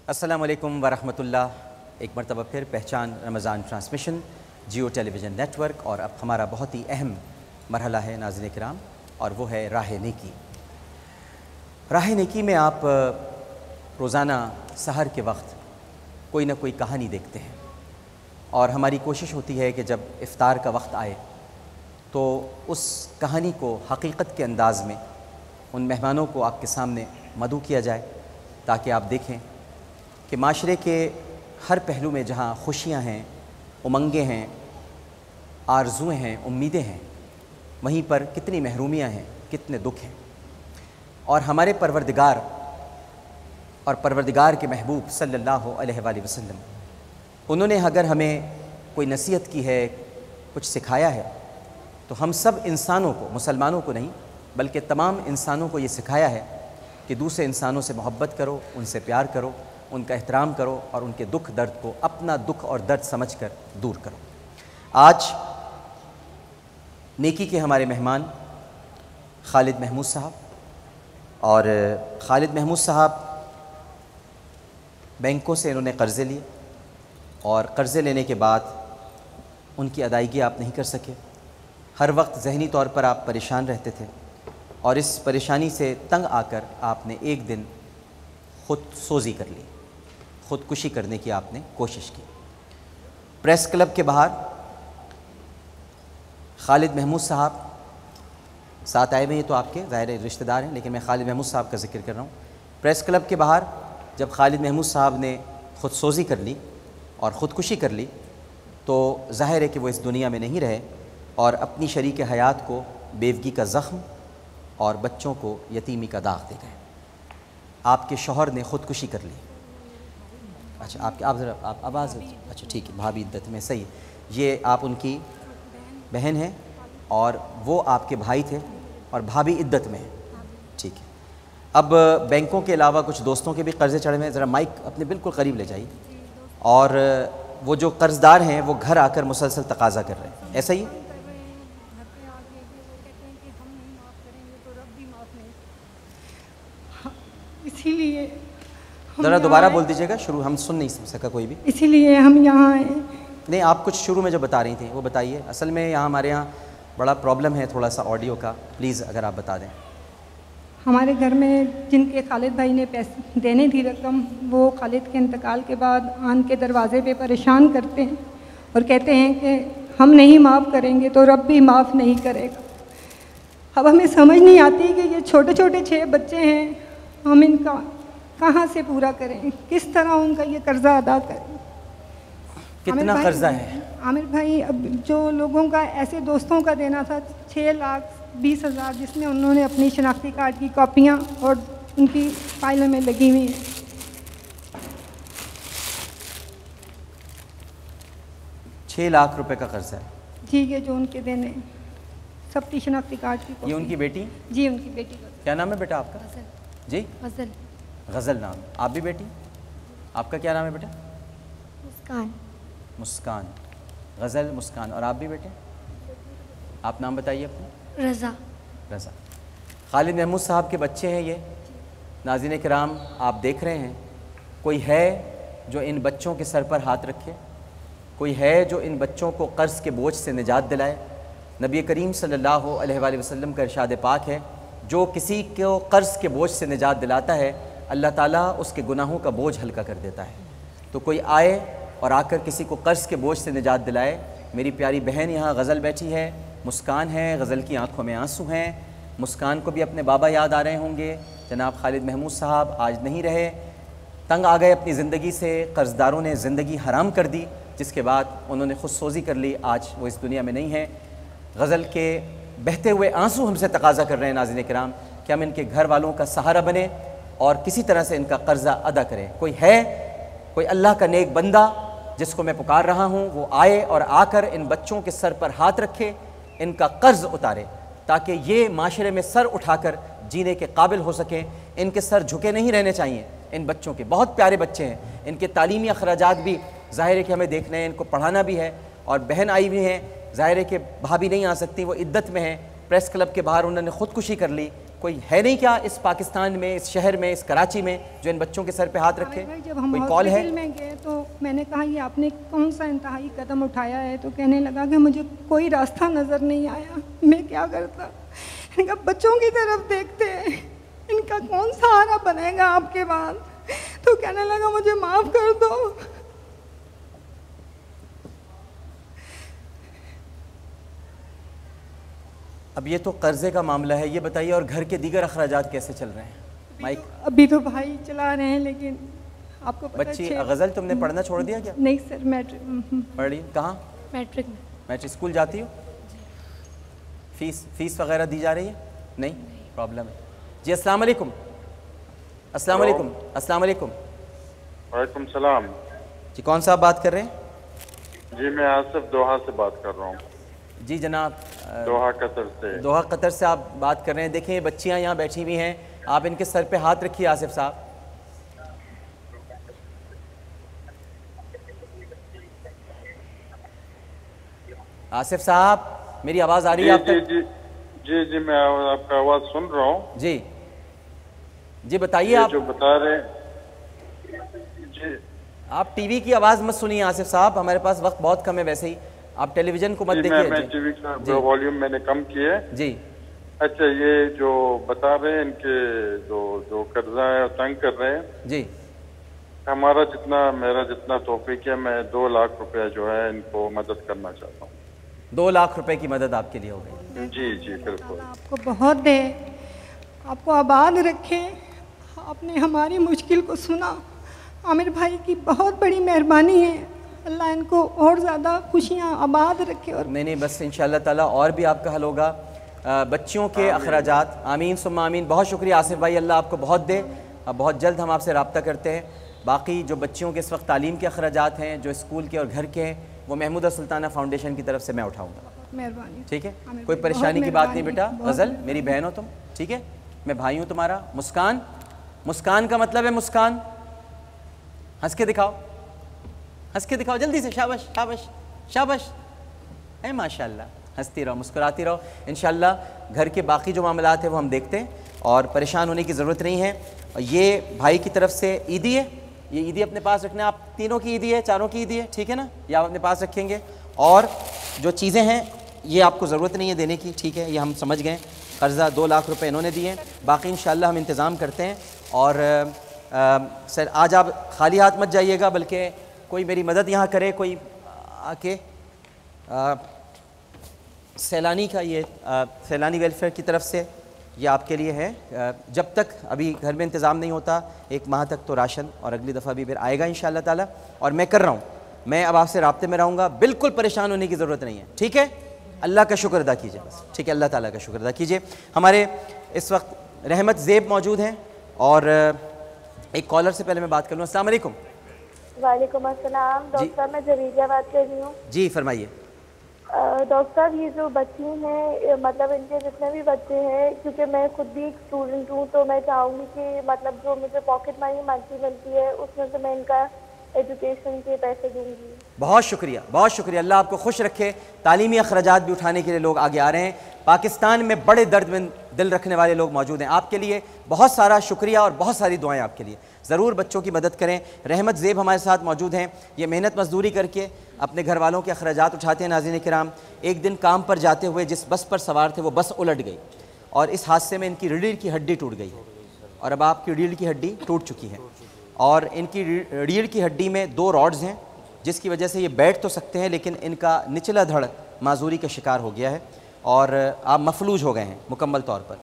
السلام علیکم ورحمۃ اللہ۔ ایک مرتبہ پھر پہچان رمضان ٹرانسمیشن جیو ٹیلی ویژن نیٹ ورک، اور اب ہمارا بہت ہی اہم مرحلہ ہے ناظرین کرام، اور وہ ہے راہ نیکی۔ راہ نیکی میں آپ روزانہ سحر کے وقت کوئی نہ کوئی کہانی دیکھتے ہیں، اور ہماری کوشش ہوتی ہے کہ جب افطار کا وقت آئے تو اس کہانی کو حقیقت کے انداز میں ان مہمانوں کو آپ کے سامنے مدعو کیا جائے، تاکہ آپ دیکھیں کہ معاشرے کے ہر پہلو میں جہاں خوشیاں ہیں، امنگیں ہیں، آرزویں ہیں، امیدیں ہیں، وہیں پر کتنی محرومیاں ہیں، کتنے دکھ ہیں۔ اور ہمارے پروردگار اور پروردگار کے محبوب صلی اللہ علیہ وآلہ وسلم، انہوں نے اگر ہمیں کوئی نصیحت کی ہے، کچھ سکھایا ہے، تو ہم سب انسانوں کو، مسلمانوں کو نہیں بلکہ تمام انسانوں کو یہ سکھایا ہے کہ دوسرے انسانوں سے محبت کرو، ان سے پیار کرو، ان کا احترام کرو، اور ان کے دکھ درد کو اپنا دکھ اور درد سمجھ کر دور کرو۔ آج نیکی کے ہمارے مہمان خالد محمود صاحب، اور خالد محمود صاحب بینکوں سے انہوں نے قرضے لیے، اور قرضے لینے کے بعد ان کی ادائیگی آپ نہیں کر سکے۔ ہر وقت ذہنی طور پر آپ پریشان رہتے تھے، اور اس پریشانی سے تنگ آ کر آپ نے ایک دن خود سوزی کر لی، خودکشی کرنے کی آپ نے کوشش کی۔ پریس کلب کے باہر خالد محمود صاحب ساتھ آئے ہوئے ہیں، تو آپ کے ظاہر رشتہ دار ہیں، لیکن میں خالد محمود صاحب کا ذکر کر رہا ہوں۔ پریس کلب کے باہر جب خالد محمود صاحب نے خود سوزی کر لی اور خودکشی کر لی، تو ظاہر ہے کہ وہ اس دنیا میں نہیں رہے، اور اپنی شریک حیات کو بیوگی کا زخم اور بچوں کو یتیمی کا داغ دے گئے۔ آپ کے شوہر نے خودکشی کر لی۔ اچھا، آپ ذرا آواز، اچھا ٹھیک ہے، بھابھی عدت میں، صحیح ہے۔ یہ آپ ان کی بہن ہیں، اور وہ آپ کے بھائی تھے، اور بھابھی عدت میں ہیں، ٹھیک ہے۔ اب بینکوں کے علاوہ کچھ دوستوں کے بھی قرضے چڑھے ہوئے ہیں، ذرا مائک اپنے بالکل قریب لے جائیے، اور وہ جو قرض دار ہیں وہ گھر آ کر مسلسل تقاضا کر رہے ہیں، ایسا ہی؟ اسی لیے ذرا دوبارہ بول دیجیے گا، شروع ہم سن نہیں سکا کوئی بھی۔ اسی لیے ہم یہاں آئے۔ نہیں، آپ کچھ شروع میں جو بتا رہی تھیں وہ بتائیے۔ اصل میں ہمارے یہاں بڑا پرابلم ہے تھوڑا سا آڈیو کا، پلیز اگر آپ بتا دیں۔ ہمارے گھر میں جن کے خالد بھائی نے پیسے دینے تھی رقم، وہ خالد کے انتقال کے بعد آن کے دروازے پہ پریشان کرتے ہیں اور کہتے ہیں کہ ہم نہیں معاف کریں گے تو رب بھی معاف نہیں کرے گا۔ اب ہمیں سمجھ نہیں آتی کہ یہ چھوٹے چھوٹے 6 بچے ہیں، ہم ان کا کہاں سے پورا کریں، کس طرح ان کا یہ قرضہ ادا کریں۔ کتنا قرضہ ہے عامر بھائی؟ اب جو لوگوں کا ایسے دوستوں کا دینا تھا 6,20,000، جس میں انہوں نے اپنی شناختی کارڈ کی کاپیاں اور ان کی فائلوں میں لگی ہوئی ہیں۔ 6 لاکھ روپے کا قرضہ ہے جی، یہ جو ان کے دینے سب کی شناختی کارڈ کی کاپی۔ یہ ان کی بیٹی؟ جی، ان کی بیٹی کا۔ کیا نام ہے بیٹا آپ کا؟ جی، غزل۔ غزل نام۔ آپ بھی بیٹی؟ آپ کا کیا نام ہے بیٹا؟ مسکان۔ مسکان، غزل، مسکان، اور آپ بھی بیٹے؟ آپ نام بتائیے اپنا۔ رضا۔ رضا۔ خالد محمود صاحب کے بچے ہیں یہ۔ ناظرین کرام، آپ دیکھ رہے ہیں، کوئی ہے جو ان بچوں کے سر پر ہاتھ رکھے؟ کوئی ہے جو ان بچوں کو قرض کے بوجھ سے نجات دلائے؟ نبی کریم صلی اللہ علیہ وآلہ وسلم کا ارشاد پاک ہے، جو کسی کو قرض کے بوجھ سے نجات دلاتا ہے، اللہ تعالیٰ اس کے گناہوں کا بوجھ ہلکا کر دیتا ہے۔ تو کوئی آئے اور آ کر کسی کو قرض کے بوجھ سے نجات دلائے۔ میری پیاری بہن یہاں غزل بیٹھی ہے، مسکان ہے، غزل کی آنکھوں میں آنسو ہیں۔ مسکان کو بھی اپنے بابا یاد آ رہے ہوں گے، جناب خالد محمود صاحب آج نہیں رہے، تنگ آ گئے اپنی زندگی سے، قرض داروں نے زندگی حرام کر دی، جس کے بعد انہوں نے خود سوزی کر لی، آج وہ اس دنیا میں نہیں ہیں۔ غزل کے بہتے ہوئے آنسو ہم سے تقاضا کر رہے ہیں ناظرین کرام کہ ہم ان کے گھر والوں کا سہارا بنیں اور کسی طرح سے ان کا قرضہ ادا کریں۔ کوئی ہے، کوئی اللہ کا نیک بندہ جس کو میں پکار رہا ہوں، وہ آئے اور آ کر ان بچوں کے سر پر ہاتھ رکھے، ان کا قرض اتارے، تاکہ یہ معاشرے میں سر اٹھا کر جینے کے قابل ہو سکیں۔ ان کے سر جھکے نہیں رہنے چاہیے، ان بچوں کے بہت پیارے بچے ہیں، ان کے تعلیمی اخراجات بھی ظاہر ہے کہ ہمیں دیکھنے ہیں، ان کو پڑھانا بھی ہے، اور بہن آئی ہوئی ہیں، ظاہر ہے کہ بھابھی نہیں آ سکتی، وہ عدت میں ہیں، پریس کلب کے باہر انہوں نے خودکشی کر لی، کوئی ہے نہیں کیا اس پاکستان میں، اس شہر میں، اس کراچی میں جو ان بچوں کے سر پہ ہاتھ رکھے؟ جب ہم کوئی کال ہے؟ ہاسپٹل میں گئے تو میں نے کہا یہ آپ نے کون سا انتہائی قدم اٹھایا ہے؟ تو کہنے لگا کہ مجھے کوئی راستہ نظر نہیں آیا، میں کیا کرتا؟ ان کا بچوں کی طرف دیکھتے ہیں، ان کا کون سہارا بنے گا آپ کے بعد؟ تو کہنے لگا مجھے معاف کر دو۔ اب یہ تو قرضے کا معاملہ ہے، یہ بتائیے اور گھر کے دیگر اخراجات کیسے چل رہے ہیں؟ مائک ابھی تو بھائی چلا رہے ہیں، لیکن آپ کو پتہ بچی غزل تم نے پڑھنا چھوڑ دیا کیا؟ نہیں سر، میٹرک پڑھ رہی کہاں؟ میٹرک میں۔ میٹرک اسکول جاتی ہو؟ فیس وغیرہ دی جا رہی ہے؟ نہیں پرابلم ہے۔ جی السلام علیکم۔ السلام علیکم۔ السلام علیکم۔ وعلیکم السلام۔ جی کون صاحب بات کر رہے ہیں؟ جی میں آصف دوحہ سے بات کر رہا ہوں۔ جی جناب دوحہ قطر سے۔ دوحہ قطر سے آپ بات کر رہے ہیں۔ دیکھیں یہ بچیاں یہاں بیٹھی ہوئی ہیں، آپ ان کے سر پہ ہاتھ رکھیے آصف صاحب۔ آصف صاحب میری آواز آ رہی ہے آپ تک؟ جی میں آپ کا آواز سن رہا ہوں۔ جی بتائیے آپ جو بتا رہے ہیں۔ جی آپ ٹی وی کی آواز مت سنیے آصف صاحب، ہمارے پاس وقت بہت کم ہے ویسے ہی، آپ ٹیلی ویژن کو مت دیکھیے۔ میں ٹی وی کا والیوم میں نے کم کیا ہے۔ جی اچھا یہ جو بتا رہے ہیں ان کے جو قرضہ ہے تنگ کر رہے ہیں، جی میرا جتنا توفیق ہے میں 2 لاکھ روپے جو ہے ان کو مدد کرنا چاہتا ہوں۔ 2 لاکھ روپے کی مدد آپ کے لیے ہو گئی؟ جی بالکل۔ آپ کو بہت دے، آپ کو آباد رکھے، آپ نے ہماری مشکل کو سنا، عامر بھائی کی بہت بڑی مہربانی ہے، اللہ ان کو اور زیادہ خوشیاں آباد رکھے۔ اور نہیں بس انشاءاللہ تعالیٰ اور بھی آپ کا حل ہوگا۔ بچیوں کے اخراجات، آمین ثم آمین۔ بہت شکریہ آصف بھائی، اللہ آپ کو بہت دے۔ بہت جلد ہم آپ سے رابطہ کرتے ہیں۔ باقی جو بچیوں کے اس وقت تعلیم کے اخراجات ہیں، جو اسکول کے اور گھر کے ہیں، وہ محمودہ سلطانہ فاؤنڈیشن کی طرف سے میں اٹھاؤں گا۔ مہربانی، ٹھیک ہے، کوئی پریشانی کی بات نہیں بیٹا۔ غزل میری بہن ہو تم، ٹھیک ہے، میں بھائی ہوں تمہارا۔ مسکان کا مطلب ہے مسکان، ہنس کے دکھاؤ، ہنس کے دکھاؤ جلدی سے، شابش شابش شابش، اے ماشاءاللہ، ہنستی رہو، مسکراتی رہو۔ انشاءاللہ گھر کے باقی جو معاملات ہیں وہ ہم دیکھتے ہیں اور پریشان ہونے کی ضرورت نہیں ہے۔ یہ بھائی کی طرف سے عیدی ہے، یہ عیدی اپنے پاس رکھنا ہے، آپ تینوں کی عیدی ہے، چاروں کی عیدی ہے، ٹھیک ہے نا، یہ آپ اپنے پاس رکھیں گے۔ اور جو چیزیں ہیں یہ آپ کو ضرورت نہیں ہے دینے کی، ٹھیک ہے، یہ ہم سمجھ گئے۔ قرضہ 2 لاکھ روپے انہوں نے دیے ہیں، باقی انشاءاللہ ہم انتظام کرتے ہیں۔ اور سر آج آپ خالی ہاتھ مت جائیے گا، بلکہ کوئی میری مدد یہاں کرے، کوئی آ کے سیلانی کا، یہ سیلانی ویلفیئر کی طرف سے یہ آپ کے لیے ہے۔ جب تک ابھی گھر میں انتظام نہیں ہوتا 1 ماہ تک تو راشن، اور اگلی دفعہ بھی پھر آئے گا انشاءاللہ تعالیٰ۔ اور میں کر رہا ہوں، میں اب آپ سے رابطے میں رہوں گا، بالکل پریشان ہونے کی ضرورت نہیں ہے، ٹھیک ہے۔ اللہ کا شکر ادا کیجیے بس، ٹھیک ہے، اللہ تعالیٰ کا شکر ادا کیجیے۔ ہمارے اس وقت رحمت زیب موجود ہیں، اور ایک کالر سے پہلے میں بات کر لوں۔ السلام علیکم۔ وعلیکم السلام ڈاکٹر صاحب، میں جریجہ بات کر رہی ہوں۔ جی فرمائیے۔ ڈاکٹر صاحب یہ جو بچی ہیں، مطلب ان کے جتنے بھی بچے ہیں، کیونکہ میں خود بھی ایک اسٹوڈنٹ ہوں، تو میں چاہوں گی کہ مطلب جو مجھے پاکٹ منی منتھلی ملتی ہے اس میں سے میں ان کا ایجوکیشن کے پیسے دوں گی۔ بہت شکریہ، بہت شکریہ، اللہ آپ کو خوش رکھے۔ تعلیمی اخراجات بھی اٹھانے کے لیے لوگ آگے آ رہے ہیں۔ پاکستان میں بڑے درد مند دل رکھنے والے لوگ موجود ہیں، آپ کے لیے بہت سارا شکریہ اور بہت ساری دعائیں آپ کے لیے۔ ضرور بچوں کی مدد کریں۔ رحمت زیب ہمارے ساتھ موجود ہیں، یہ محنت مزدوری کر کے اپنے گھر والوں کے اخراجات اٹھاتے ہیں۔ ناظرین کرام، ایک دن کام پر جاتے ہوئے جس بس پر سوار تھے وہ بس الٹ گئی، اور اس حادثے میں ان کی ریڑھ کی ہڈی ٹوٹ گئی، اور اب آپ کی ریڑھ کی ہڈی ٹوٹ چکی ہے، اور ان کی ریڑھ کی ہڈی میں 2 راڈز ہیں، جس کی وجہ سے یہ بیٹھ تو سکتے ہیں لیکن ان کا نچلا دھڑ معذوری کا شکار ہو گیا ہے، اور آپ مفلوج ہو گئے ہیں مکمل طور پر۔